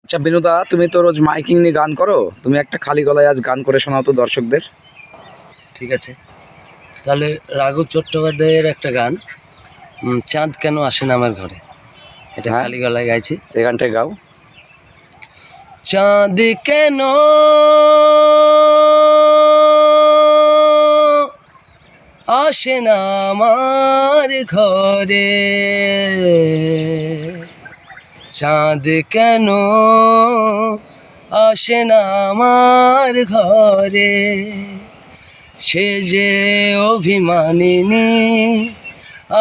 আচ্ছা বিনুদা, তুমি তো রোজ মাইকিং নিয়ে গান করো, তুমি একটা খালি গলায় আজ গান করে শোনাও তো দর্শকদের। ঠিক আছে, তাহলে রাঘব চট্টোপাধ্যায়ের একটা গান, চাঁদ কেন আসে না আমার ঘরে, এটা হ্যাঁ, খালি গলায় গাইছি। এই গানটাই গাও। চাঁদ কেন আসে না আমার ঘরে, চাঁদ কেন আসে না আমার ঘরে, সে যে অভিমানিনী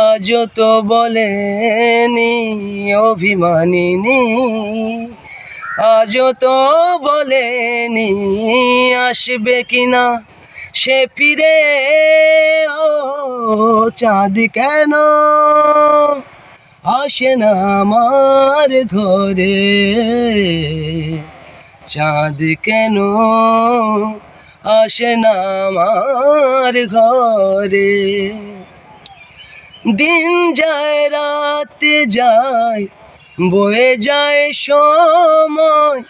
আজও তো বলেনি, অভিমানিনী আজও তো বলেনি আসবে কিনা সে ফিরে। ও চাঁদ কেন আসে না আমার ঘরে, চাঁদ কেন আসে না আমার ঘরে। দিন যায় রাত যায় বয়ে যায় সময়,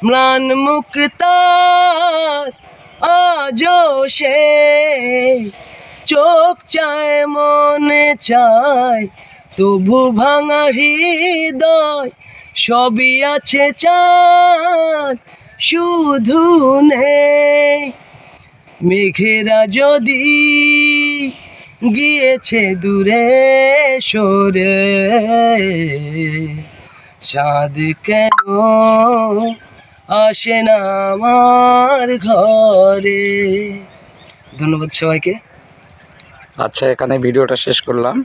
ম্লান মুখ তার আজও সে, চোখ চায় মনে চায় তবু ভাঙা হৃদয়, সবই আছে চাঁদ শুধু নেই। মেঘেরা যদি গিয়েছে দূরে সরে, চাঁদ কেন আসে না আমার ঘরে। ধন্যবাদ সবাইকে। আচ্ছা, এখানে ভিডিওটা শেষ করলাম।